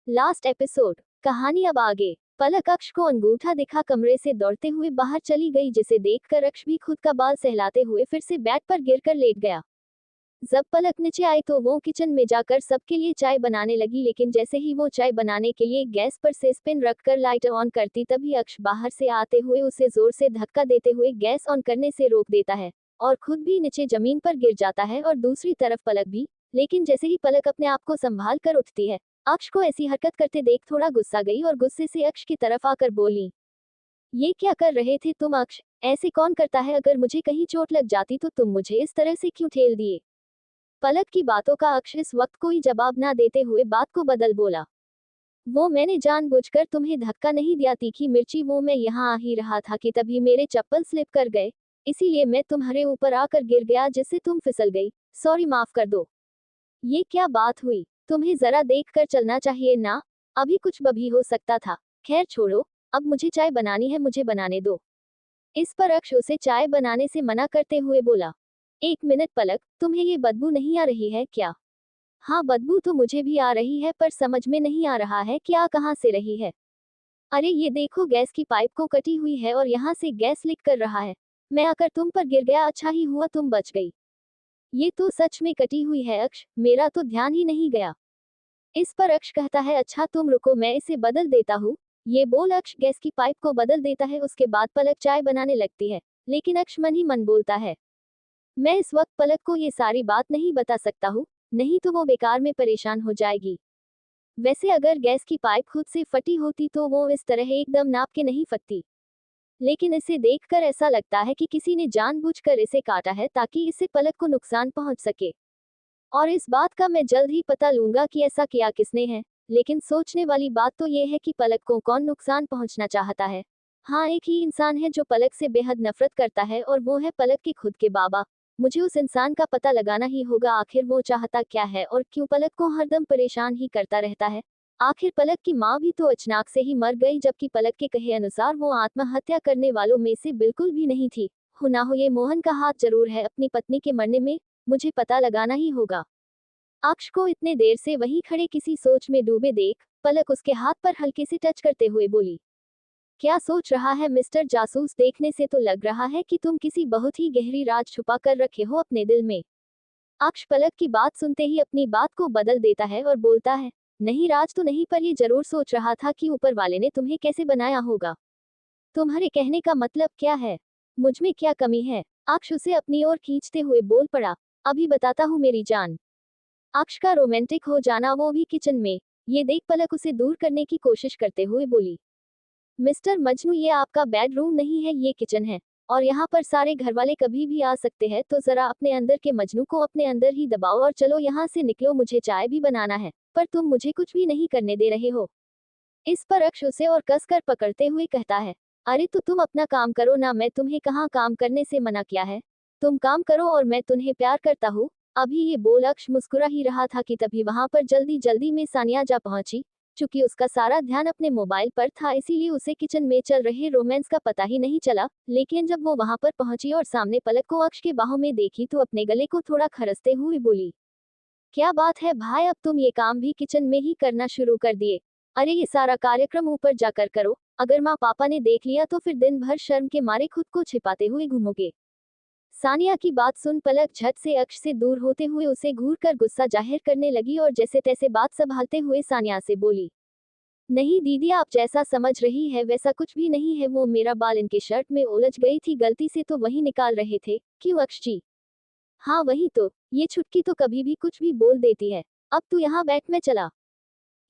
Last episode. कहानी अब आगे। पलक अक्ष को अंगूठा दिखा कमरे से दौड़ते हुए बाहर चली गई, जिसे देखकर अक्ष भी खुद का बाल सहलाते हुए फिर से बेड पर गिरकर लेट गया। जब पलक नीचे आई तो वो किचन में जाकर सबके लिए चाय बनाने लगी, लेकिन जैसे ही वो चाय बनाने के लिए गैस पर से स्पिन रखकर लाइट ऑन करती, तभी अक्ष बाहर से आते हुए उसे जोर से धक्का देते हुए गैस ऑन करने से रोक देता है और खुद भी नीचे जमीन पर गिर जाता है और दूसरी तरफ पलक भी। लेकिन जैसे ही पलक अपने आप को संभाल कर उठती है, अक्ष को ऐसी हरकत करते देख थोड़ा गुस्सा गई और गुस्से से अक्ष की तरफ आकर बोली, ये क्या कर रहे थे तुम अक्ष? ऐसे कौन करता है? अगर मुझे कहीं चोट लग जाती तो तुम मुझे इस तरह से क्यों ठेल दिए? पलक की बातों का अक्ष इस वक्त कोई जवाब ना देते हुए बात को बदल बोला, वो मैंने जानबूझकर तुम्हें धक्का नहीं दिया तीखी मिर्ची, वो मैं यहाँ आ ही रहा था कि तभी मेरे चप्पल स्लिप कर गए, इसीलिए मैं तुम्हारे ऊपर आकर गिर गया जिससे तुम फिसल गई। सॉरी, माफ कर दो। ये क्या बात हुई? तुम्हें जरा देख कर चलना चाहिए ना, अभी कुछ भी हो सकता था। खैर छोड़ो, अब मुझे चाय बनानी है, मुझे बनाने दो। इस पर अक्ष उसे चाय बनाने से मना करते हुए बोला, एक मिनट पलक, तुम्हें ये बदबू नहीं आ रही है क्या? हाँ, बदबू तो मुझे भी आ रही है, पर समझ में नहीं आ रहा है क्या कहाँ से रही है। अरे ये देखो, गैस की पाइप को कटी हुई है और यहाँ से गैस लीक कर रहा है। मैं आकर तुम पर गिर गया, अच्छा ही हुआ तुम बच गई। ये तो सच में कटी हुई है अक्ष, मेरा तो ध्यान ही नहीं गया। इस पर अक्ष कहता है, अच्छा तुम रुको, मैं इसे बदल देता हूँ। ये बोल अक्ष गैस की पाइप को बदल देता है। उसके बाद पलक चाय बनाने लगती है, लेकिन अक्ष मन ही मन बोलता है, मैं इस वक्त पलक को ये सारी बात नहीं बता सकता हूँ, नहीं तो वो बेकार में परेशान हो जाएगी। वैसे अगर गैस की पाइप खुद से फटी होती तो वो इस तरह एकदम नाप के नहीं फटती, लेकिन इसे देखकर ऐसा लगता है कि किसी ने जानबूझकर इसे काटा है ताकि इससे पलक को नुकसान पहुंच सके। और इस बात का मैं जल्द ही पता लूंगा कि ऐसा किया किसने है। लेकिन सोचने वाली बात तो ये है कि पलक को कौन नुकसान पहुंचना चाहता है। हाँ, एक ही इंसान है जो पलक से बेहद नफरत करता है और वो है पलक के खुद के बाबा। मुझे उस इंसान का पता लगाना ही होगा, आखिर वो चाहता क्या है और क्यों पलक को हरदम परेशान ही करता रहता है। आखिर पलक की माँ भी तो अचानक से ही मर गई, जबकि पलक के कहे अनुसार वो आत्महत्या करने वालों में से बिल्कुल भी नहीं थी। हो ना हो ये मोहन का हाथ जरूर है अपनी पत्नी के मरने में, मुझे पता लगाना ही होगा। अक्ष को इतने देर से वहीं खड़े किसी सोच में डूबे देख पलक उसके हाथ पर हल्के से टच करते हुए बोली, क्या सोच रहा है मिस्टर जासूस? देखने से तो लग रहा है कि तुम किसी बहुत ही गहरी राज छुपा कर रखे हो अपने दिल में। अक्ष पलक की बात सुनते ही अपनी बात को बदल देता है और बोलता है, नहीं राज तो नहीं, पर ये जरूर सोच रहा था कि ऊपर वाले ने तुम्हें कैसे बनाया होगा। तुम्हारे कहने का मतलब क्या है? मुझ में क्या कमी है? अक्ष उसे अपनी ओर खींचते हुए बोल पड़ा, अभी बताता हूँ मेरी जान। अक्ष का रोमांटिक हो जाना, वो भी किचन में, ये देख पलक उसे दूर करने की कोशिश करते हुए बोली, मिस्टर मजनू ये आपका बेडरूम नहीं है, ये किचन है और यहाँ पर सारे घरवाले कभी भी आ सकते हैं, तो जरा अपने अंदर के मजनू को अपने अंदर ही दबाओ और चलो यहाँ से निकलो, मुझे चाय भी बनाना है, पर तुम मुझे कुछ भी नहीं करने दे रहे हो। इस पर अक्ष उसे और कसकर पकड़ते हुए कहता है, अरे तो तुम अपना काम करो ना, मैं तुम्हें कहाँ काम करने से मना किया है। तुम काम करो और मैं तुम्हें प्यार करता हूँ। अभी ये बोल अक्ष मुस्कुरा ही रहा था कि तभी वहां पर जल्दी जल्दी में सानिया जा पहुंची। चूंकि उसका सारा ध्यान अपने मोबाइल पर था, इसीलिए उसे किचन में चल रहे रोमांस का पता ही नहीं चला। लेकिन जब वो वहां पर पहुंची और सामने पलक को अक्ष के बाहों में देखी तो अपने गले को थोड़ा खरसते हुए बोली, क्या बात है भाई, अब तुम ये काम भी किचन में ही करना शुरू कर दिए? अरे ये सारा कार्यक्रम ऊपर जाकर करो, अगर माँ पापा ने देख लिया तो फिर दिन भर शर्म के मारे खुद को छिपाते हुए घूमोगे। सानिया की बात सुन पलक झट से अक्ष से दूर होते हुए उसे घूर कर गुस्सा जाहिर करने लगी और जैसे तैसे बात संभालते हुए सानिया से बोली, नहीं दीदी, आप जैसा समझ रही है वैसा कुछ भी नहीं है, वो मेरा बाल इनके शर्ट में उलझ गई थी गलती से तो वही निकाल रहे थे। क्यों अक्ष जी? हाँ वही तो, ये छुटकी तो कभी भी कुछ भी बोल देती है। अब तू यहाँ बैठ, मैं चला।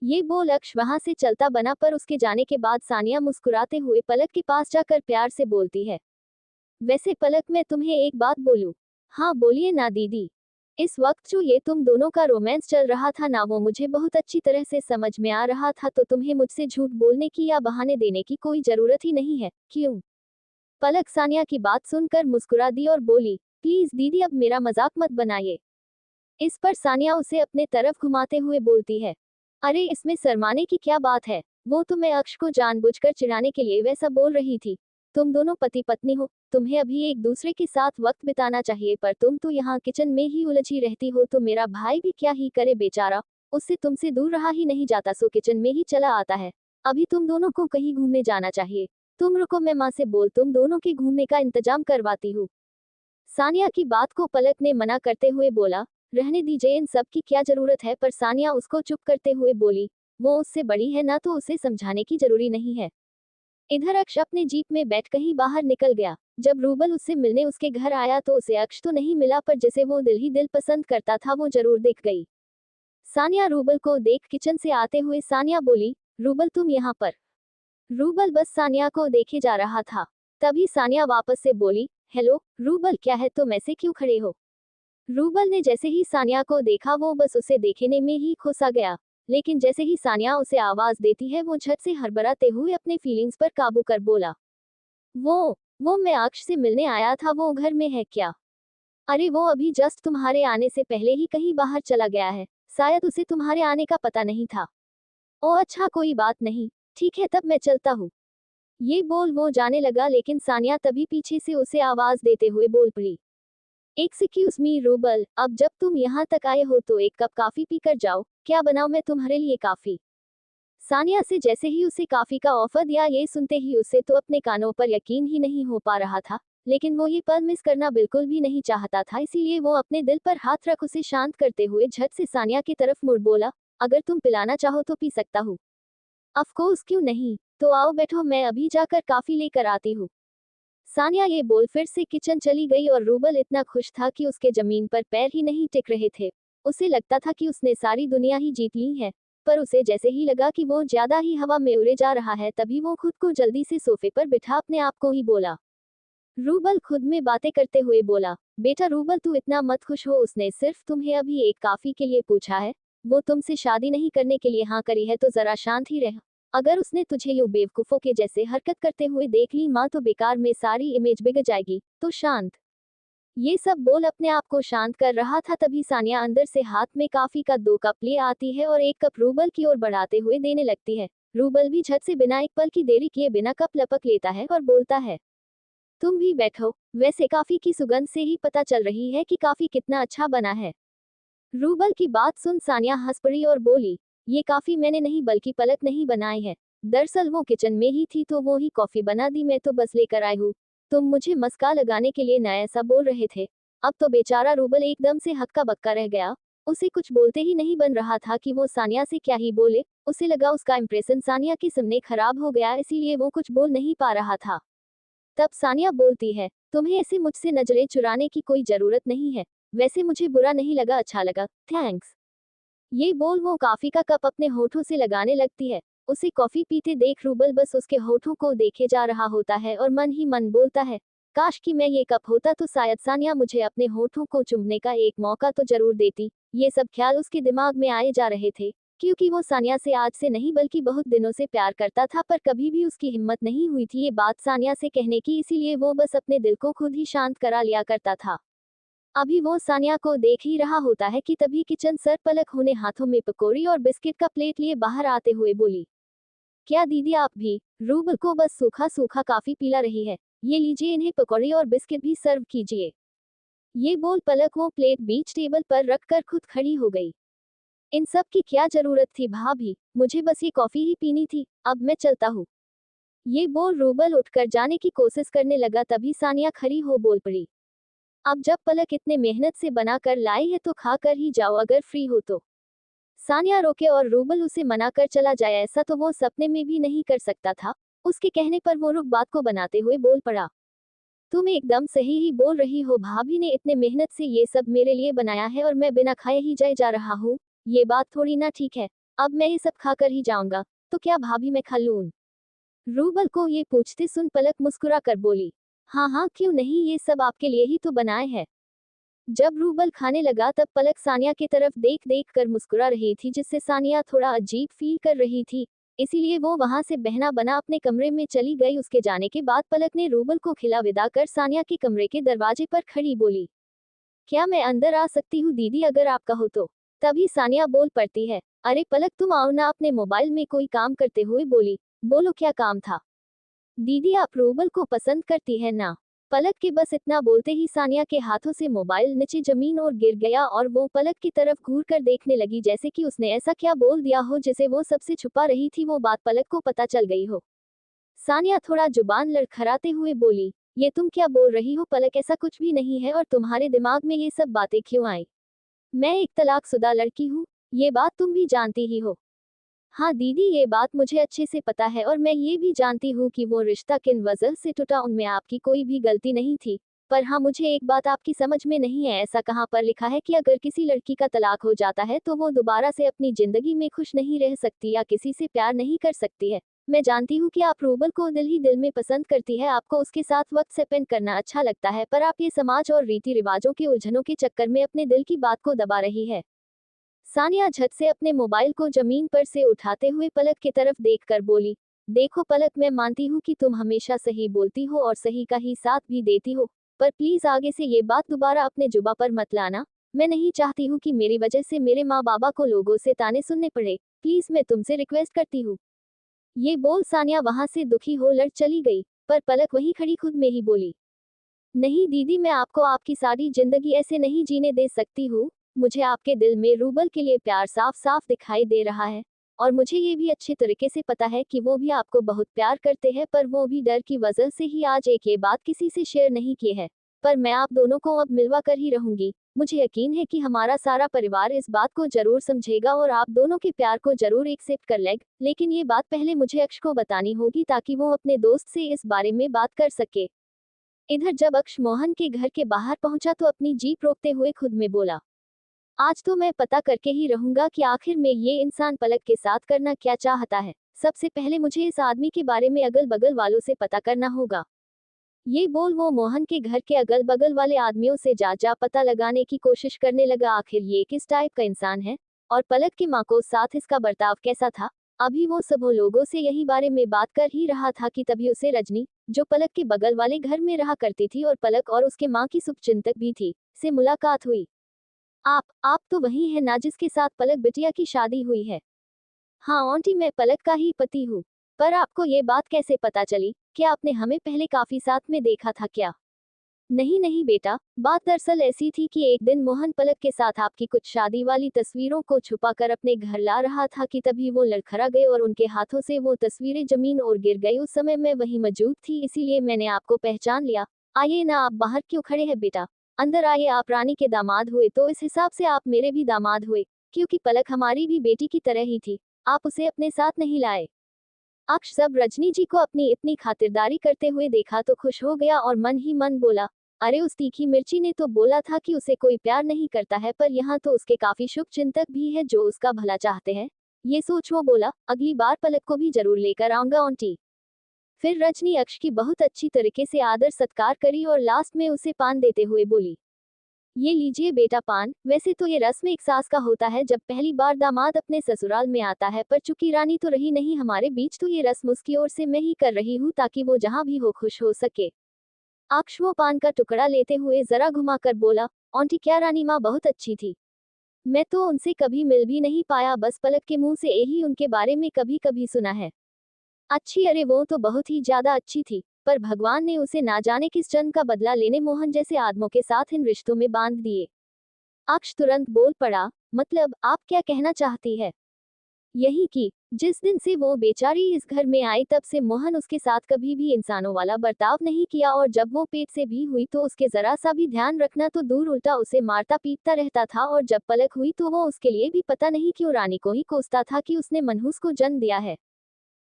ये बोल अक्ष वहां से चलता बना, पर उसके जाने के बाद सानिया मुस्कुराते हुए पलक के पास जाकर प्यार से बोलती है, वैसे पलक मैं तुम्हें एक बात बोलूं? हाँ बोलिए ना दीदी। इस वक्त जो ये तुम दोनों का रोमांस चल रहा था ना, वो मुझे बहुत अच्छी तरह से समझ में आ रहा था, तो तुम्हें मुझसे झूठ बोलने की या बहाने देने की कोई जरूरत ही नहीं है, क्यों? पलक सानिया की बात सुनकर मुस्कुरा दी और बोली, प्लीज दीदी अब मेरा मजाक मत बनाइए। इस पर सानिया उसे अपने तरफ घुमाते हुए बोलती है, अरे इसमें शर्माने की क्या बात है, वो तो मैं अक्ष को जानबूझकर चिढ़ाने के लिए वैसा बोल रही थी। तुम दोनों पति पत्नी हो, तुम्हें अभी एक दूसरे के साथ वक्त बिताना चाहिए, पर तुम तो यहाँ किचन में ही उलझी रहती हो, तो मेरा भाई भी क्या ही करे बेचारा। उससे तुमसे दूर रहा ही नहीं जाता, सो किचन में ही चला आता है। अभी तुम दोनों को कहीं घूमने जाना चाहिए। तुम रुको, मैं माँ से बोल तुम दोनों के घूमने का इंतजाम करवाती हूँ। सानिया की बात को पलक ने मना करते हुए बोला, रहने दीजिए, इन सब की क्या जरूरत है। पर सानिया उसको चुप करते हुए बोली, वो उससे बड़ी है ना, तो उसे समझाने की जरूरी नहीं है। इधर अक्ष अपने जीप में बैठ कहीं बाहर निकल गया। जब रूबल उससे मिलने उसके घर आया तो उसे अक्ष तो नहीं मिला, पर जिसे वो दिल ही दिल पसंद करता था वो जरूर दिख गई। सानिया रूबल को देख किचन से आते हुए सानिया बोली, रूबल तुम यहाँ पर। रूबल बस सानिया को देखे जा रहा था। तभी सानिया वापस से बोली, हेलो रूबल, क्या है, तुम ऐसे क्यों खड़े हो। रूबल ने जैसे ही सानिया को देखा वो बस उसे देखने में ही खोसा गया। लेकिन जैसे ही सानिया उसे आवाज देती है वो झट से हड़बड़ाते हुए अपने फीलिंग्स पर काबू कर बोला, वो मैं अक्ष से मिलने आया था, वो घर में है क्या। अरे वो अभी जस्ट तुम्हारे आने से पहले ही कहीं बाहर चला गया है, शायद उसे तुम्हारे आने का पता नहीं था। ओ अच्छा, कोई बात नहीं, ठीक है तब मैं चलता हूँ। ये बोल वो जाने लगा, लेकिन सानिया तभी पीछे से उसे आवाज देते हुए बोल पड़ी, एक्सक्यूज मी रूबल, अब जब तुम यहाँ तक आए हो तो एक कप काफी पीकर जाओ। क्या बनाओ मैं तुम्हारे लिए काफी। सानिया से जैसे ही उसे काफी का ऑफर दिया, ये सुनते ही उसे तो अपने कानों पर यकीन ही नहीं हो पा रहा था। लेकिन वो ये पल मिस करना बिल्कुल भी नहीं चाहता था, इसीलिए वो अपने दिल पर हाथ रख उसे शांत करते हुए झट से सानिया की तरफ मुड़ बोला, अगर तुम पिलाना चाहो तो पी सकता हूँ। ऑफ कोर्स, क्यों नहीं, तो आओ बैठो, मैं अभी जाकर काफी लेकर आती हूँ। सानिया ये बोल फिर से किचन चली गई और रूबल इतना खुश था कि उसके जमीन पर पैर ही नहीं टिक रहे थे। उसे लगता था कि उसने सारी दुनिया ही जीत ली है। पर उसे जैसे ही लगा कि वो ज्यादा ही हवा में उड़े जा रहा है, तभी वो खुद को जल्दी से सोफे पर बिठा अपने आप को ही बोला। रूबल खुद में बातें करते हुए बोला, बेटा रूबल तू इतना मत खुश हो, उसने सिर्फ तुम्हें अभी एक काफी के लिए पूछा है। वो तुमसे शादी नहीं करने के लिए हाँ करी है, तो जरा शांत ही रह। अगर उसने तुझे यूं बेवकूफों के जैसे हरकत करते हुए देख ली माँ, तो बेकार में सारी इमेज बिगड़ जाएगी, तो शांत। ये सब बोल अपने आप को शांत कर रहा था, तभी सानिया अंदर से हाथ में काफी का 2 कप ले आती है और एक कप रूबल की ओर बढ़ाते हुए देने लगती है। रूबल भी झट से बिना एक पल की देरी किए बिना कप लपक लेता है और बोलता है, तुम भी बैठो, वैसे काफी की सुगंध से ही पता चल रही है कि काफी कितना अच्छा बना है। रूबल की बात सुन सानिया हंस पड़ी और बोली, ये काफी मैंने नहीं बल्कि पलक नहीं बनाई है। दरअसल वो किचन में ही थी तो वो ही कॉफी बना दी, मैं तो बस लेकर आई हूँ। तुम मुझे मस्का लगाने के लिए ना ऐसा बोल रहे थे। अब तो बेचारा रूबल एकदम से हक्का बक्का रह गया। उसे कुछ बोलते ही नहीं बन रहा था कि वो सानिया से क्या ही बोले। उसे लगा उसका इंप्रेशन सानिया के सामने खराब हो गया, इसीलिए वो कुछ बोल नहीं पा रहा था। तब सानिया बोलती है, तुम्हें ऐसे मुझसे नजरें चुराने की कोई जरूरत नहीं है। वैसे मुझे बुरा नहीं लगा, अच्छा लगा, थैंक्स। ये बोल वो कॉफी का कप अपने होठों से लगाने लगती है। उसे कॉफी पीते देख रूबल बस उसके होठों को देखे जा रहा होता है और मन ही मन बोलता है, काश कि मैं ये कप होता तो शायद सानिया मुझे अपने होठों को चूमने का एक मौका तो जरूर देती। ये सब ख्याल उसके दिमाग में आए जा रहे थे, क्योंकि वो सानिया से आज से नहीं बल्कि बहुत दिनों से प्यार करता था, पर कभी भी उसकी हिम्मत नहीं हुई थी ये बात सानिया से कहने की, इसीलिए वो बस अपने दिल को खुद ही शांत करा लिया करता था। अभी वो सानिया को देख ही रहा होता है कि तभी किचन सर पलक होने हाथों में पकौड़ी और बिस्किट का प्लेट लिए बाहर आते हुए बोली, क्या दीदी आप भी रूबल को बस सूखा सूखा काफी पिला रही है, ये लीजिए, इन्हें पकौड़ी और बिस्किट भी सर्व कीजिए। ये बोल पलक वो प्लेट बीच टेबल पर रखकर खुद खड़ी हो गई। इन सब की क्या जरूरत थी भाभी, मुझे बस ये कॉफी ही पीनी थी, अब मैं चलता हूँ। ये बोल रूबल उठकर जाने की कोशिश करने लगा, तभी सानिया खड़ी हो बोल पड़ी, अब जब पलक इतने मेहनत से बना कर लाई है तो खा कर ही जाओ अगर फ्री हो तो। सानिया रोके और रूबल उसे मना कर चला जाए, ऐसा तो वो सपने में भी नहीं कर सकता था। उसके कहने पर वो रुक बात को बनाते हुए बोल पड़ा, तुम एकदम सही ही बोल रही हो, भाभी ने इतने मेहनत से ये सब मेरे लिए बनाया है और मैं बिना खाए ही जाए जा रहा हूँ। ये बात थोड़ी ना ठीक है, अब मैं ये सब खाकर ही जाऊंगा, तो क्या भाभी मैं खा लूं। रूबल को ये पूछते सुन पलक मुस्कुरा कर बोली, हाँ हाँ क्यों नहीं, ये सब आपके लिए ही तो बनाए हैं। जब रूबल खाने लगा तब पलक सानिया की तरफ देख देख कर मुस्कुरा रही थी, जिससे सानिया थोड़ा अजीब फील कर रही थी। इसीलिए वो वहां से बहना बना अपने कमरे में चली गई। उसके जाने के बाद पलक ने रूबल को खिला विदा कर सानिया के कमरे के दरवाजे पर खड़ी बोली, क्या मैं अंदर आ सकती हूँ दीदी अगर आप कहो तो। तभी सानिया बोल पड़ती है, अरे पलक तुम आओ ना, अपने मोबाइल में कोई काम करते हुए बोली। बोलो क्या काम था। दीदी आप रूबल को पसंद करती है ना। पलक के बस इतना बोलते ही सानिया के हाथों से मोबाइल नीचे जमीन और गिर गया और वो पलक की तरफ घूर कर देखने लगी जैसे कि उसने ऐसा क्या बोल दिया हो जिसे वो सबसे छुपा रही थी। वो बात पलक को पता चल गई हो। सानिया थोड़ा जुबान लड़खड़ाते हुए बोली, ये तुम क्या बोल रही हो पलक, ऐसा कुछ भी नहीं है और तुम्हारे दिमाग में ये सब बातें क्यों आई? मैं एक तलाकशुदा लड़की हूँ, ये बात तुम भी जानती ही हो। हाँ दीदी, ये बात मुझे अच्छे से पता है और मैं ये भी जानती हूँ कि वो रिश्ता किन वजह से टूटा, उनमें आपकी कोई भी गलती नहीं थी। पर हाँ, मुझे एक बात आपकी समझ में नहीं है, ऐसा कहाँ पर लिखा है कि अगर किसी लड़की का तलाक हो जाता है तो वो दोबारा से अपनी जिंदगी में खुश नहीं रह सकती या किसी से प्यार नहीं कर सकती है। मैं जानती हूँ कि आप रूबल को दिल ही दिल में पसंद करती है, आपको उसके साथ वक्त स्पेंड करना अच्छा लगता है, पर आप ये समाज और रीति रिवाजों के उलझनों के चक्कर में अपने दिल की बात को दबा रही है। सानिया झट से अपने मोबाइल को जमीन पर से उठाते हुए पलक की तरफ देखकर बोली, देखो पलक, मैं मानती हूँ कि तुम हमेशा सही बोलती हो और सही का ही साथ भी देती हो, पर प्लीज आगे से ये बात दोबारा अपने जुबा पर मत लाना। मैं नहीं चाहती हूँ कि मेरी वजह से मेरे माँ बाबा को लोगों से ताने सुनने पड़े। प्लीज मैं तुमसे रिक्वेस्ट करती हूँ। ये बोल सानिया वहां से दुखी हो लड़ चली गई, पर पलक वहीं खड़ी खुद में ही बोली, नहीं दीदी, मैं आपको आपकी सारी जिंदगी ऐसे नहीं जीने दे सकती हूँ। मुझे आपके दिल में रूबल के लिए प्यार साफ साफ दिखाई दे रहा है और मुझे ये भी अच्छे तरीके से पता है कि वो भी आपको बहुत प्यार करते हैं, पर वो भी डर की वजह से ही आज एक ये बात किसी से शेयर नहीं की है। पर मैं आप दोनों को अब मिलवा कर ही रहूंगी। मुझे यकीन है कि हमारा सारा परिवार इस बात को जरूर समझेगा और आप दोनों के प्यार को जरूर एक्सेप्ट कर लेगा, लेकिन ये बात पहले मुझे अक्ष को बतानी होगी ताकि वो अपने दोस्त से इस बारे में बात कर सके। इधर जब अक्ष मोहन के घर के बाहर पहुंचा तो अपनी जीप रोकते हुए खुद में बोला, आज तो मैं पता करके ही रहूंगा कि आखिर में ये इंसान पलक के साथ करना क्या चाहता है। सबसे पहले मुझे इस आदमी के बारे में अगल बगल वालों से पता करना होगा। ये बोल वो मोहन के घर के अगल बगल वाले आदमियों से जा पता लगाने की कोशिश करने लगा आखिर ये किस टाइप का इंसान है और पलक की माँ को साथ इसका बर्ताव कैसा था। अभी वो सब लोगों से यही बारे में बात कर ही रहा था कि तभी उसे रजनी, जो पलक के बगल वाले घर में रहा करती थी और पलक और उसके माँ की शुभचिंतक भी थी, से मुलाकात हुई। आप तो वही है ना जिसके साथ पलक बिटिया की शादी हुई है? हाँ आंटी, मैं पलक का ही पति हूँ। पर आपको ये बात कैसे पता चली? क्या आपने हमें पहले काफी साथ में देखा था क्या? नहीं नहीं बेटा, बात दरअसल ऐसी थी कि एक दिन मोहन पलक के साथ आपकी कुछ शादी वाली तस्वीरों को छुपाकर अपने घर ला रहा था कि तभी वो लड़खड़ा गए और उनके हाथों से वो तस्वीरें जमीन और गिर गई। उस समय मैं वहीं मौजूद थी, इसीलिए मैंने आपको पहचान लिया। आइए ना, आप बाहर क्यों खड़े हैं बेटा, अंदर आइए। आप रानी के दामाद हुए तो इस हिसाब से आप मेरे भी दामाद हुए, क्योंकि पलक हमारी भी बेटी की तरह ही थी। आप उसे अपने साथ नहीं लाए। अक्ष जब रजनी जी को अपनी इतनी खातिरदारी करते हुए देखा तो खुश हो गया और मन ही मन बोला, अरे उस तीखी मिर्ची ने तो बोला था कि उसे कोई प्यार नहीं करता है, पर यहाँ तो उसके काफी शुभ चिंतक भी है जो उसका भला चाहते हैं। ये सोच वो बोला, अगली बार पलक को भी जरूर लेकर आऊंगा आंटी। फिर रजनी अक्ष की बहुत अच्छी तरीके से आदर सत्कार करी और लास्ट में उसे पान देते हुए बोली, ये लीजिए बेटा पान। वैसे तो ये रस्म एक सास का होता है जब पहली बार दामाद अपने ससुराल में आता है, पर चूंकि रानी तो रही नहीं हमारे बीच तो ये रस्म उसकी ओर से मैं ही कर रही हूँ ताकि वो जहाँ भी हो खुश हो सके। अक्ष वो पान का टुकड़ा लेते हुए जरा घुमाकर बोला, आंटी क्या रानी माँ बहुत अच्छी थी। मैं तो उनसे कभी मिल भी नहीं पाया, बस पलक के मुंह से यही उनके बारे में कभी कभी सुना है। अच्छी, अरे वो तो बहुत ही ज्यादा अच्छी थी, पर भगवान ने उसे ना जाने किस जन्म का बदला लेने मोहन जैसे आदमों के साथ इन रिश्तों में बांध दिए। अक्ष तुरंत बोल पड़ा, मतलब आप क्या कहना चाहती है? यही कि जिस दिन से वो बेचारी इस घर में आई तब से मोहन उसके साथ कभी भी इंसानों वाला बर्ताव नहीं किया और जब वो पेट से भी हुई तो उसके जरा सा भी ध्यान रखना तो दूर उल्टा उसे मारता पीटता रहता था, और जब पलक हुई तो वो उसके लिए भी पता नहीं क्यों रानी को ही कोसता था कि उसने मनहूस को जन्म दिया है।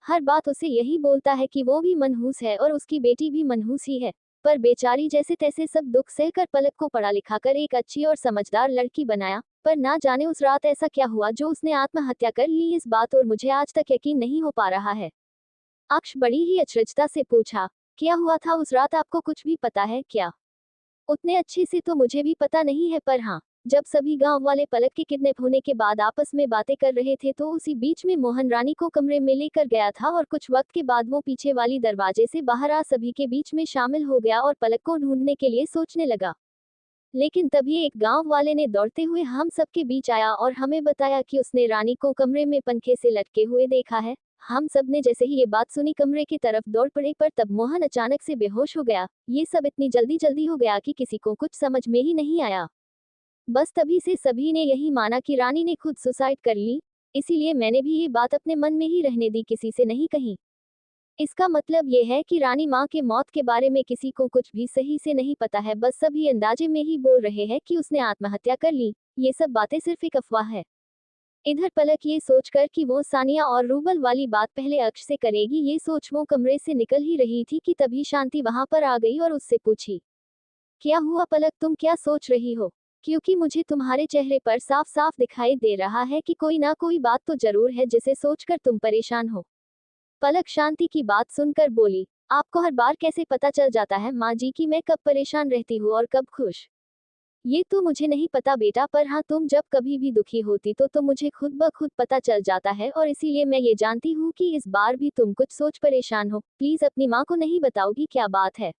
हर बात उसे यही बोलता है कि वो भी मनहूस है और उसकी बेटी भी मनहूस ही है, पर बेचारी जैसे तैसे सब दुख सहकर पलक को पढ़ा लिखा कर एक अच्छी और समझदार लड़की बनाया। पर ना जाने उस रात ऐसा क्या हुआ जो उसने आत्महत्या कर ली, इस बात और मुझे आज तक यकीन नहीं हो पा रहा है। अक्ष बड़ी ही अचरजता से पूछा, क्या हुआ था उस रात, आपको कुछ भी पता है क्या? उतने अच्छे से तो मुझे भी पता नहीं है, पर हाँ, जब सभी गांव वाले पलक के किडनैप होने के बाद आपस में बातें कर रहे थे तो उसी बीच में मोहन रानी को कमरे में लेकर गया था और कुछ वक्त के बाद वो पीछे वाली दरवाजे से बाहर आ सभी के बीच में शामिल हो गया और पलक को ढूंढने के लिए सोचने लगा। लेकिन तभी एक गांव वाले ने दौड़ते हुए हम सबके बीच आया और हमें बताया कि उसने रानी को कमरे में पंखे से लटके हुए देखा है। हम सब ने जैसे ही ये बात सुनी कमरे की तरफ दौड़ पड़े, पर तब मोहन अचानक से बेहोश हो गया। ये सब इतनी जल्दी जल्दी हो गया कि किसी को कुछ समझ में ही नहीं आया। बस तभी से सभी ने यही माना कि रानी ने खुद सुसाइड कर ली। इसीलिए मैंने भी ये बात अपने मन में ही रहने दी, किसी से नहीं कही। इसका मतलब ये है कि रानी माँ के मौत के बारे में किसी को कुछ भी सही से नहीं पता है, बस सभी अंदाजे में ही बोल रहे हैं कि उसने आत्महत्या कर ली। ये सब बातें सिर्फ एक अफवाह है। इधर पलक ये सोचकर कि वो सानिया और रूबल वाली बात पहले अक्ष से करेगी, ये सोच वो कमरे से निकल ही रही थी कि तभी शांति वहां पर आ गई और उससे पूछी, क्या हुआ पलक, तुम क्या सोच रही हो? क्योंकि मुझे तुम्हारे चेहरे पर साफ साफ दिखाई दे रहा है कि कोई ना कोई बात तो जरूर है जिसे सोचकर तुम परेशान हो। पलक शांति की बात सुनकर बोली, आपको हर बार कैसे पता चल जाता है माँ जी कि मैं कब परेशान रहती हूँ और कब खुश? ये तो मुझे नहीं पता बेटा, पर हाँ, तुम जब कभी भी दुखी होती तो मुझे खुद ब खुद पता चल जाता है, और इसीलिए मैं ये जानती हूँ कि इस बार भी तुम कुछ सोच परेशान हो। प्लीज अपनी माँ को नहीं बताओगी क्या बात है?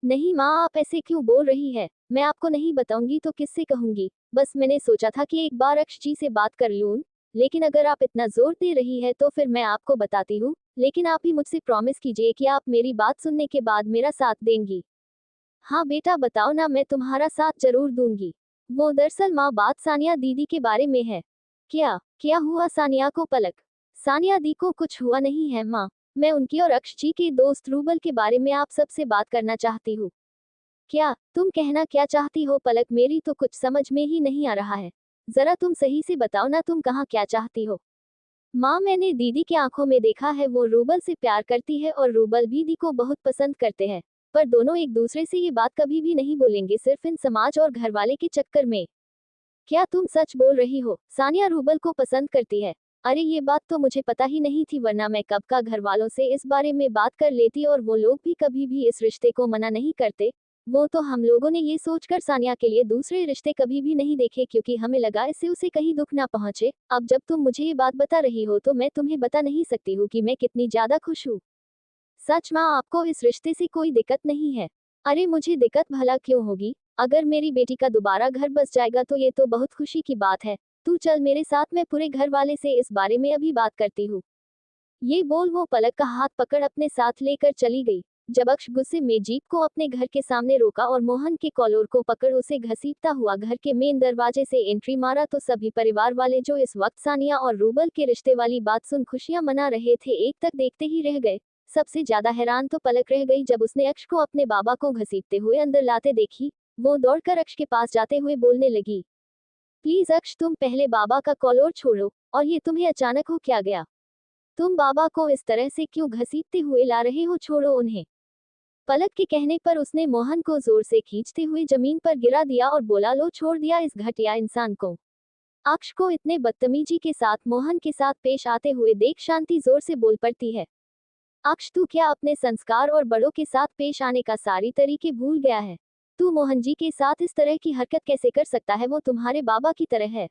नहीं माँ, आप ऐसे क्यों बोल रही है? मैं आपको नहीं बताऊंगी तो किससे कहूंगी? बस मैंने सोचा था कि एक बार अक्ष जी से बात कर लूं, लेकिन अगर आप इतना जोर दे रही है तो फिर मैं आपको बताती हूँ, लेकिन आप ही मुझसे प्रॉमिस कीजिए कि आप मेरी बात सुनने के बाद मेरा साथ देंगी। हाँ बेटा बताओ ना, मैं तुम्हारा साथ जरूर दूंगी। वो दरअसल माँ, बात सानिया दीदी के बारे में है। क्या क्या हुआ सानिया को पलक? सानिया दी को कुछ हुआ नहीं है माँ, मैं उनकी और अक्ष जी के दोस्त रूबल के बारे में आप सबसे बात करना चाहती हूँ। क्या तुम कहना क्या चाहती हो पलक? मेरी तो कुछ समझ में ही नहीं आ रहा है। जरा तुम सही से बताओ ना, तुम कहाँ क्या चाहती हो? माँ, मैंने दीदी की आंखों में देखा है, वो रूबल से प्यार करती है और रूबल भी दी को बहुत पसंद करते हैं, पर दोनों एक दूसरे से ये बात कभी भी नहीं बोलेंगे, सिर्फ इन समाज और घर वाले के चक्कर में। क्या तुम सच बोल रही हो? सानिया रूबल को पसंद करती है? अरे ये बात तो मुझे पता ही नहीं थी, वरना मैं कब का घर वालों से इस बारे में बात कर लेती और वो लोग भी कभी भी इस रिश्ते को मना नहीं करते। वो तो हम लोगों ने ये सोचकर सानिया के लिए दूसरे रिश्ते कभी भी नहीं देखे, क्योंकि हमें लगा इससे उसे कहीं दुख ना पहुंचे। अब जब तुम मुझे ये बात बता रही हो तो मैं तुम्हें बता नहीं सकती हूँ कि मैं कितनी ज्यादा खुश हूँ। सच माँ, आपको इस रिश्ते से कोई दिक्कत नहीं है? अरे मुझे दिक्कत भला क्यों होगी? अगर मेरी बेटी का दोबारा घर बस जाएगा तो ये तो बहुत खुशी की बात है। तू चल मेरे साथ, मैं पूरे घर वाले से इस बारे में अभी बात करती हूँ। ये बोल वो पलक का हाथ पकड़ अपने साथ लेकर चली गई। जब अक्ष गुस्से में जीप को अपने घर के सामने रोका और मोहन के कॉलर को पकड़ उसे घसीटता हुआ घर के मेन दरवाजे से एंट्री मारा, तो सभी परिवार वाले जो इस वक्त सानिया और रूबल के रिश्ते वाली बात सुन खुशियां मना रहे थे, एक तक देखते ही रह गए। सबसे ज्यादा हैरान तो पलक रह गई जब उसने अक्ष को अपने बाबा को घसीटते हुए अंदर लाते देखी। वो दौड़कर अक्ष के पास जाते हुए बोलने लगी, प्लीज अक्ष, तुम पहले बाबा का कॉलर छोड़ो, और ये तुम्हें अचानक हो क्या गया? तुम बाबा को इस तरह से क्यों घसीटते हुए ला रहे हो? छोड़ो उन्हें। पलक के कहने पर उसने मोहन को जोर से खींचते हुए जमीन पर गिरा दिया और बोला, लो छोड़ दिया इस घटिया इंसान को। अक्ष को इतने बदतमीजी के साथ मोहन के साथ पेश आते हुए देख शांति जोर से बोल पड़ती है, अक्ष तू क्या अपने संस्कार और बड़ों के साथ पेश आने का सारी तरीके भूल गया है? तू मोहन जी के साथ इस तरह की हरकत कैसे कर सकता है? वो तुम्हारे बाबा की तरह है।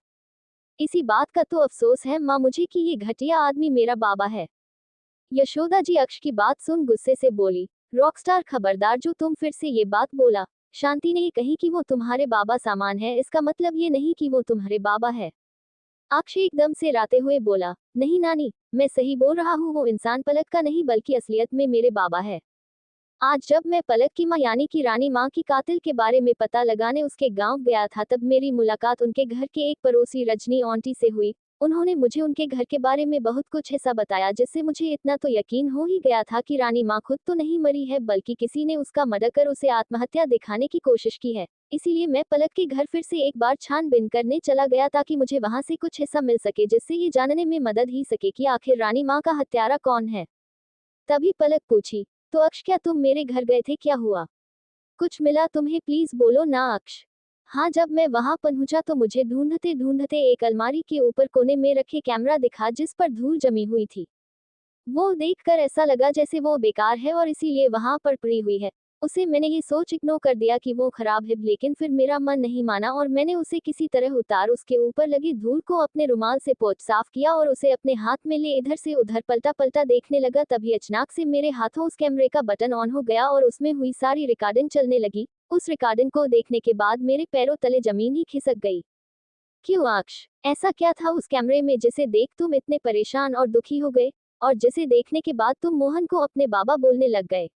इसी बात का तो अफसोस है माँ मुझे कि ये घटिया आदमी मेरा बाबा है। यशोदा जी अक्ष की बात सुन गुस्से से बोली, रॉकस्टार खबरदार, जो तुम फिर से ये बात बोला। शांति ने कही कि वो तुम्हारे बाबा सामान है, इसका मतलब ये नहीं कि वो तुम्हारे बाबा है। अक्ष एकदम से राते हुए बोला, नहीं नानी, मैं सही बोल रहा हूँ, वो इंसान पलक का नहीं बल्कि असलियत में मेरे बाबा है। आज जब मैं पलक की माँ यानी कि रानी माँ की कातिल के बारे में पता लगाने उसके गांव गया था, तब मेरी मुलाकात उनके घर के एक पड़ोसी रजनी आंटी से हुई। उन्होंने मुझे उनके घर के बारे में बहुत कुछ ऐसा बताया जिससे मुझे इतना तो यकीन हो ही गया था कि रानी माँ खुद तो नहीं मरी है, बल्कि किसी ने उसका मर्डर कर उसे आत्महत्या दिखाने की कोशिश की है। इसीलिए मैं पलक के घर फिर से एक बार छानबीन करने चला गया ताकि मुझे वहां से कुछ ऐसा मिल सके जिससे ये जानने में मदद ही सके कि आखिर रानी माँ का हत्यारा कौन है। तभी पलक पूछी, तो अक्ष, क्या तुम मेरे घर गए थे? क्या हुआ? कुछ मिला तुम्हें? प्लीज बोलो ना अक्ष। हाँ, जब मैं वहां पहुंचा तो मुझे ढूंढते ढूंढते एक अलमारी के ऊपर कोने में रखे कैमरा दिखा जिस पर धूल जमी हुई थी। वो देखकर ऐसा लगा जैसे वो बेकार है और इसीलिए वहां पर पड़ी हुई है। उसे मैंने ये सोच इग्नोर कर दिया कि वो खराब है, लेकिन फिर मेरा मन नहीं माना और मैंने उसे किसी तरह उतार उसके ऊपर लगी धूल को अपने रुमाल से पोंछ साफ किया और उसे अपने हाथ में ले इधर से उधर पलटा पलटा देखने लगा। तभी अचानक से मेरे हाथों उस कैमरे का बटन ऑन हो गया और उसमें हुई सारी रिकॉर्डिंग चलने लगी। उस रिकॉर्डिंग को देखने के बाद मेरे पैरों तले जमीन ही खिसक गई। क्यों अक्ष, ऐसा क्या था उस कैमरे में जिसे देख तुम इतने परेशान और दुखी हो गए? और जिसे देखने के बाद तुम मोहन को अपने बाबा बोलने लग गए।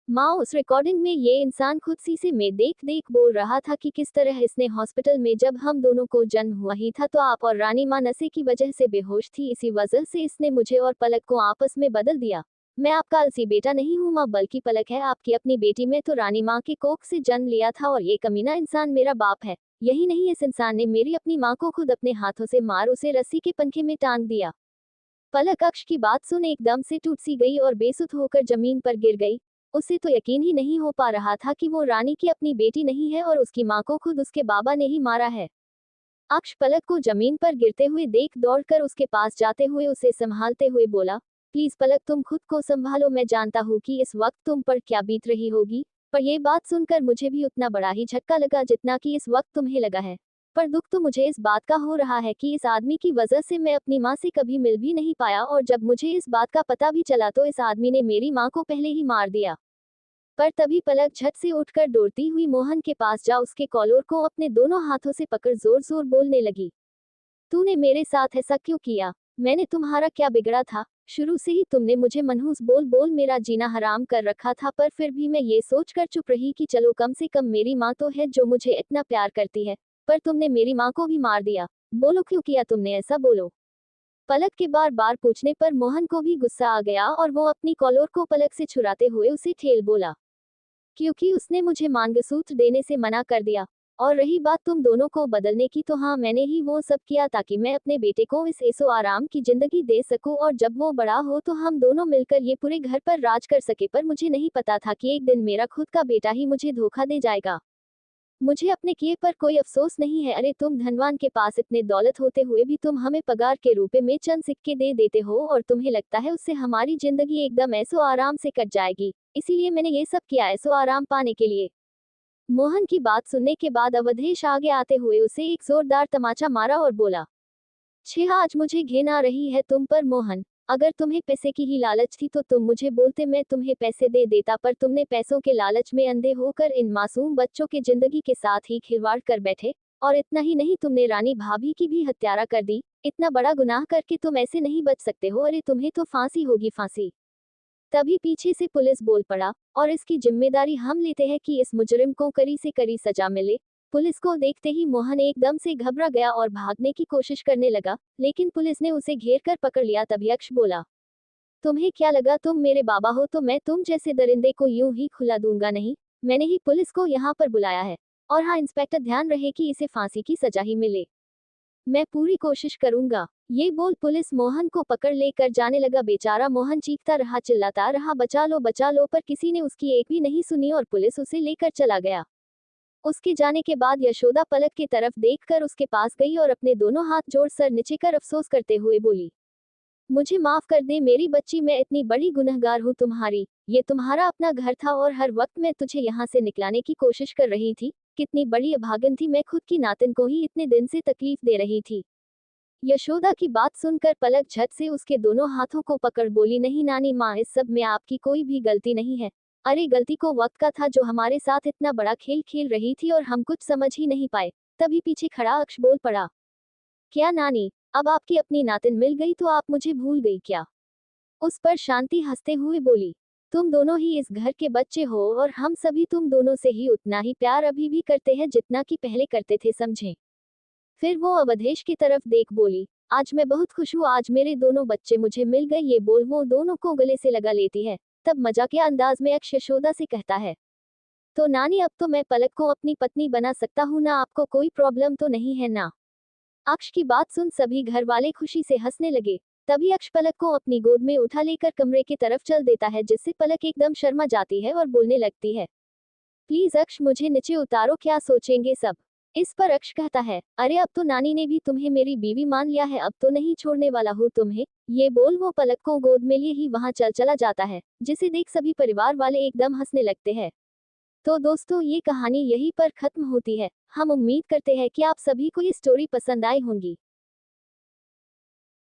माँ, उस रिकॉर्डिंग में ये इंसान खुद शीशे में देख देख बोल रहा था कि किस तरह इसने हॉस्पिटल में जब हम दोनों को जन्म हुआ ही था तो आप और रानी माँ नशे की वजह से बेहोश थी, इसी वजह से इसने मुझे और पलक को आपस में बदल दिया। मैं आपका अलसी बेटा नहीं हूँ माँ, बल्कि पलक है आपकी अपनी बेटी। मैं तो रानी माँ के कोख से जन्म लिया था और ये कमीना इंसान मेरा बाप है। यही नहीं, इस इंसान ने मेरी अपनी माँ को खुद अपने हाथों से मार उसे रस्सी के पंखे में टांग दिया। पलक अक्ष की बात सुन एकदम से टूट सी गई और बेसुध होकर जमीन पर गिर गई। उसे तो यकीन ही नहीं हो पा रहा था कि वो रानी की अपनी बेटी नहीं है और उसकी माँ को खुद उसके बाबा ने ही मारा है। अक्ष पलक को जमीन पर गिरते हुए देख दौड़कर उसके पास जाते हुए उसे संभालते हुए बोला, प्लीज पलक, तुम खुद को संभालो। मैं जानता हूँ कि इस वक्त तुम पर क्या बीत रही होगी, पर यह बात सुनकर मुझे भी उतना बड़ा ही झटका लगा जितना कि इस वक्त तुम्हें लगा है। पर दुख तो मुझे इस बात का हो रहा है कि इस आदमी की वजह से मैं अपनी माँ से कभी मिल भी नहीं पाया, और जब मुझे इस बात का पता भी चला तो इस आदमी ने मेरी माँ को पहले ही मार दिया। पर तभी पलक झट से उठकर दौड़ती हुई मोहन के पास जा उसके कॉलर को अपने दोनों हाथों से पकड़ जोर जोर बोलने लगी, तूने मेरे साथ ऐसा क्यों किया? मैंने तुम्हारा क्या बिगड़ा था? शुरू से ही तुमने मुझे मनहूस बोल बोल मेरा जीना हराम कर रखा था, पर फिर भी मैं ये सोचकर चुप रही कि चलो कम से कम मेरी माँ तो है जो मुझे इतना प्यार करती है। पर तुमने मेरी माँ को भी मार दिया। बोलो क्यों किया तुमने ऐसा, बोलो। पलक के बार बार पूछने पर मोहन को भी गुस्सा आ गया और वो अपनी कॉलर को पलक से छुड़ाते हुए उसे ठेल बोला, क्योंकि उसने मुझे मंगलसूत्र देने से मना कर दिया। और रही बात तुम दोनों को बदलने की, तो हाँ, मैंने ही वो सब किया ताकि मैं अपने बेटे को इस ऐसो आराम की जिंदगी दे सकूं और जब वो बड़ा हो तो हम दोनों मिलकर ये पूरे घर पर राज कर सके। पर मुझे नहीं पता था कि एक दिन मेरा खुद का बेटा ही मुझे धोखा दे जाएगा। मुझे अपने किए पर कोई अफसोस नहीं है। अरे तुम धनवान के पास इतने दौलत होते हुए भी तुम हमें पगार के रूप में चंद सिक्के दे देते हो और तुम्हें लगता है उससे हमारी जिंदगी एकदम ऐसो आराम से कट जाएगी, इसीलिए मैंने ये सब किया ऐसो आराम पाने के लिए। मोहन की बात सुनने के बाद अवधेश आगे आते हुए उसे एक जोरदार तमाचा मारा और बोला, छह, आज मुझे घिन आ रही है तुम पर मोहन। अगर तुम्हें पैसे की ही लालच थी तो तुम मुझे बोलते, मैं तुम्हें पैसे दे देता, पर तुमने पैसों के लालच में अंधे होकर इन मासूम बच्चों के जिंदगी के साथ ही खिलवाड़ कर बैठे। और इतना ही नहीं, तुमने रानी भाभी की भी हत्यारा कर दी। इतना बड़ा गुनाह करके तुम ऐसे नहीं बच सकते हो। अरे तुम्हें तो फांसी होगी, फांसी। तभी पीछे से पुलिस बोल पड़ा, और इसकी जिम्मेदारी हम लेते हैं कि इस मुजरिम को कड़ी से कड़ी सजा मिले। पुलिस को देखते ही मोहन एकदम से घबरा गया और भागने की कोशिश करने लगा, लेकिन पुलिस ने उसे घेर कर पकड़ लिया। तभी अक्ष बोला, तुम्हें क्या लगा तुम मेरे बाबा हो तो मैं तुम जैसे दरिंदे को यूं ही खुला दूंगा? नहीं, मैंने ही पुलिस को यहाँ पर बुलाया है। और हाँ इंस्पेक्टर, ध्यान रहे कि इसे फांसी की सजा ही मिले। मैं पूरी कोशिश करूंगा। ये बोल पुलिस मोहन को पकड़ लेकर जाने लगा। बेचारा मोहन चीखता रहा, चिल्लाता रहा, बचा लो, पर किसी ने उसकी एक भी नहीं सुनी और पुलिस उसे लेकर चला गया। उसके जाने के बाद यशोदा पलक की तरफ देखकर उसके पास गई और अपने दोनों हाथ जोड़ सर नीचे कर अफसोस करते हुए बोली, मुझे माफ कर दे मेरी बच्ची, मैं इतनी बड़ी गुनहगार हूँ तुम्हारी। ये तुम्हारा अपना घर था और हर वक्त मैं तुझे यहाँ से निकलाने की कोशिश कर रही थी। कितनी बड़ी अभागन थी मैं, खुद की नातिन को ही इतने दिन से तकलीफ दे रही थी। यशोदा की बात सुनकर पलक झट से उसके दोनों हाथों को पकड़ बोली, नहीं नानी माँ, इस सब में आपकी कोई भी गलती नहीं है। अरे गलती को वक्त का था जो हमारे साथ इतना बड़ा खेल खेल रही थी और हम कुछ समझ ही नहीं पाए। तभी पीछे खड़ा अक्ष बोल पड़ा, क्या नानी, अब आपकी अपनी नातिन मिल गई तो आप मुझे भूल गई क्या? उस पर शांति हंसते हुए बोली, तुम दोनों ही इस घर के बच्चे हो और हम सभी तुम दोनों से ही उतना ही प्यार अभी भी करते हैं जितना कि पहले करते थे, समझे? फिर वो अवधेश की तरफ देख बोली, आज मैं बहुत खुश हूँ, आज मेरे दोनों बच्चे मुझे मिल गए। ये बोल वो दोनों को गले से लगा लेती है। तब मजाकिया अंदाज में अक्ष यशोदा से कहता है, तो नानी अब तो मैं पलक को अपनी पत्नी बना सकता हूँ ना? आपको कोई प्रॉब्लम तो नहीं है ना? अक्ष की बात सुन सभी घर वाले खुशी से हंसने लगे। तभी अक्ष पलक को अपनी गोद में उठा लेकर कमरे की तरफ चल देता है, जिससे पलक एकदम शर्मा जाती है और बोलने लगती है, प्लीज अक्ष मुझे नीचे उतारो, क्या सोचेंगे सब? इस पर अक्ष कहता है, अरे अब तो नानी ने भी तुम्हें मेरी बीवी मान लिया है, अब तो नहीं छोड़ने वाला हूँ तुम्हें। ये बोल वो पलक को गोद में लिए ही वहां चला जाता है, जिसे देख सभी परिवार वाले एकदम हंसने लगते हैं। तो दोस्तों, ये कहानी यहीं पर खत्म होती है। हम उम्मीद करते हैं कि आप सभी को ये स्टोरी पसंद आई होंगी।